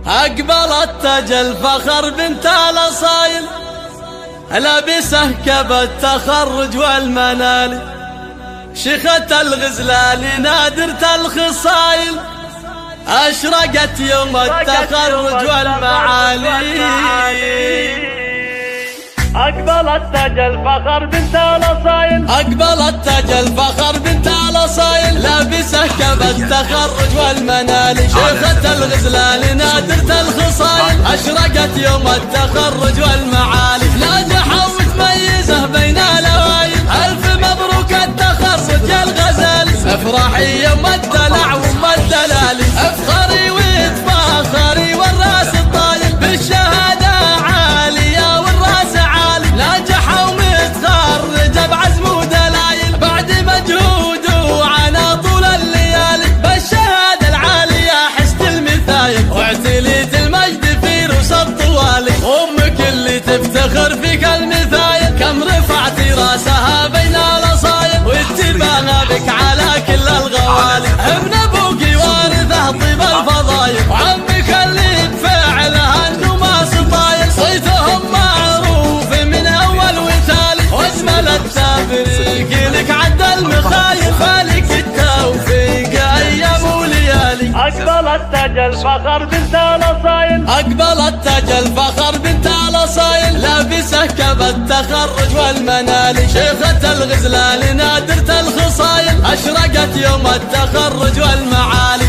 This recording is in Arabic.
أقبلت تاج الفخر بنت الأصايل، لابسه كب التخرج والمنال، شيخة الغزلان نادرة الخصايل، أشرقت يوم التخرج والمعالي. أقبلت تاج الفخر بنت الأصايل، أقبلت تاج الفخر بنت الأصايل، لابسه كب التخرج والمنال، شيخة الغزلان نادرة الخصايل، أشرقت يوم التخرج والمعالي. ناجحة وتميزه بين الأوائل، ألف مبروك التخرج يا الغزالي، افرحي يوم الدلع وام الدلالي، افخري وتفاخري والراس الطايل، بالشهادة عالية والراس عالي، ناجحة ومتخرجة بعزم ودلايل، بعد مجهود وعنا طول الليالي، بالشهادة العالية حست المثايل، واعتليت المجد في روس الطوالي، امك اللي تفتخر فيك المثايل، كم رفعتي راسها بين الاصايل، واتباغى بك على كل الغوالي، ابن ابوكي وارثه طيب الفضايل، وعمك اللي بفعلها النماس طايل، صيتهم معروف من اول وتالي، واجمل التبريك لك عد المخايل، فالك التوفيق ايام وليالي. أقبلت تاج الفخر بنت الأصايل، أقبلت تاج الفخر بنت الأصايل، لابسه كب التخرج والمنال، شيخة الغزلان نادرة الخصايل، أشرقت يوم التخرج والمعالي.